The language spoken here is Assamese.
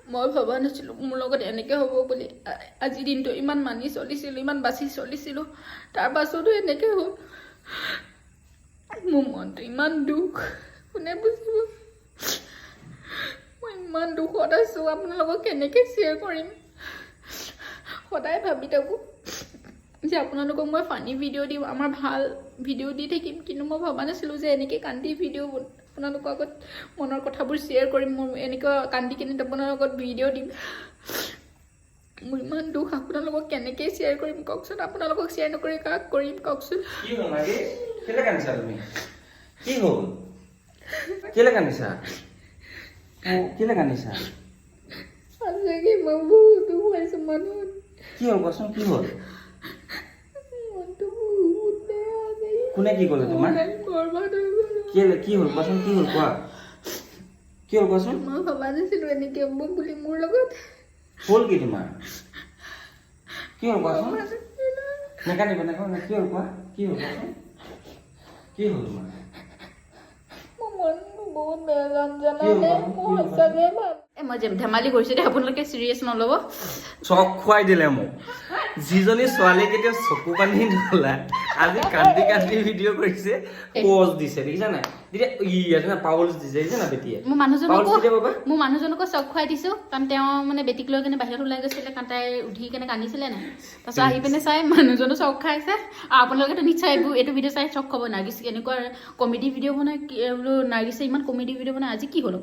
মই ভবা নাছিলোঁ মোৰ লগত এনেকৈ হ'ব বুলি আজিৰ দিনটো ইমান মানি চলিছিলোঁ ইমান বাচি চলিছিলোঁ তাৰ পাছতো এনেকৈ হ'ল মোৰ মনটো ইমান দুখ কোনে বুজিব মই ইমান দুখত আছোঁ আপোনালোকক কেনেকৈ শ্বেয়াৰ কৰিম সদায় ভাবি থাকোঁ যে আপোনালোকক মই ফানি ভিডিঅ' দিম আমাৰ ভাল ভিডিঅ' দি থাকিম কিন্তু মই ভবা নাছিলোঁ যে এনেকৈ কান্দি ভিডিঅ' আপোনালোকৰ আগত মনৰ কথাবোৰ শ্বেয়াৰ কৰিম মোৰ এনেকুৱা কান্দি কিনে আপোনালোকৰ আগত ভিডিঅ' দিম মোৰ ইমান দুখ আপোনালোকক কেনেকৈ শ্বেয়াৰ কৰিম কওকচোন আপোনালোকক শ্বেয়াৰ নকৰি কাক কৰিম কওকচোন কি হ'ল মাগে কেলে কান্দিছা তুমি কি হ'ল কেলে কান্দিছা কেলে কান্দিছা সঁচাকৈ মই বহুত দুখ পাইছোঁ মানুহ কি হ'ল কোৱাচোন কি হ'ল মনটো বহুত বেয়া দেই কোনে কি ক'লে তোমাৰ বৰবাদ হৈ গ'লো কেলে কি হ'ল কোৱাচোন কি হ'ল কোৱা কি হ'ল কোৱাচোন মই ভবা নাছিলোঁ এনেকৈ হ'ব বুলি মোৰ লগত হ'ল কি তোমাৰ কি হ'ল কোৱাচোন নেকান্দিবা নেকান্দিবা কি হ'ল কোৱা কি হ'ল কোৱাচোন কি হ'ল তোমাৰ মোৰ মনটো বহুত বেয়া গান জানানে মই সঁচাকৈ মই ধেমালি কৰিছোঁ দেই আপোনালোকে চিৰিয়াছ নল'ব চক খুৱাই দিলে মোক যিজনী ছোৱালী কেতিয়াও চকু পানী নোলায় আজি কান্দি কান্দি ভিডিঅ' কৰিছে পজ দিছে দেখিছা নাই তেতিয়া ইয়াতে পাউলছ দিছে দেখিছা না বেটিয়ে মোৰ মানুহজনকো চক খুৱাই দিছোঁ কাৰণ তেওঁ মানে বেটিক লৈ কেনে বাহিৰত ওলাই গৈছিলে কাৰণ তাই উঠি কেনে কান্দিছিলে নাই তাৰপিছত আহি পিনে চাই মানুহজনো চক খাইছে আৰু আপোনালোকেতো নিশ্চয় এইটো ভিডিঅ' চাই চক খাব নাৰ্গিছ এনেকুৱা কমেডি ভিডিঅ' বনাই বোলো নাৰ্গিছে ইমান কমেডি ভিডিঅ' বনাই আজি কি হ'ল